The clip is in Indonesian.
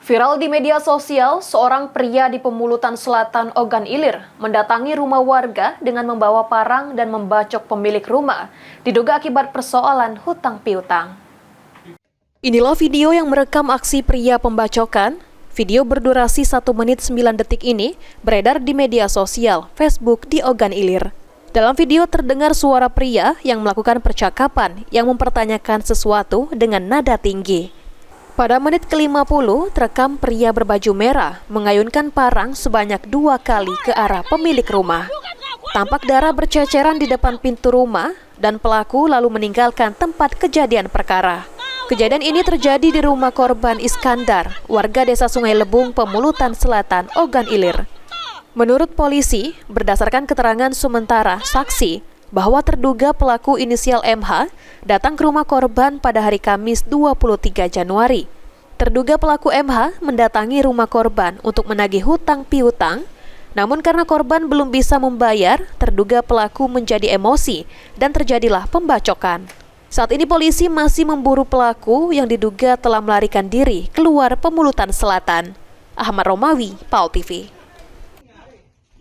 Viral di media sosial, seorang pria di Pemulutan Selatan, Ogan Ilir, mendatangi rumah warga dengan membawa parang dan membacok pemilik rumah, diduga akibat persoalan hutang piutang. Inilah video yang merekam aksi pria pembacokan. Video berdurasi 1 menit 9 detik ini beredar di media sosial Facebook di Ogan Ilir. Dalam video terdengar suara pria yang melakukan percakapan yang mempertanyakan sesuatu dengan nada tinggi. Pada menit ke-50, terekam pria berbaju merah mengayunkan parang sebanyak 2 kali ke arah pemilik rumah. Tampak darah berceceran di depan pintu rumah dan pelaku lalu meninggalkan tempat kejadian perkara. Kejadian ini terjadi di rumah korban Iskandar, warga desa Sungai Lebung, Pemulutan Selatan, Ogan Ilir. Menurut polisi, berdasarkan keterangan sementara saksi, bahwa terduga pelaku inisial MH datang ke rumah korban pada hari Kamis 23 Januari. Terduga pelaku MH mendatangi rumah korban untuk menagih hutang piutang, namun karena korban belum bisa membayar, terduga pelaku menjadi emosi dan terjadilah pembacokan. Saat ini polisi masih memburu pelaku yang diduga telah melarikan diri keluar Pemulutan Selatan. Ahmad Romawi, PAL TV.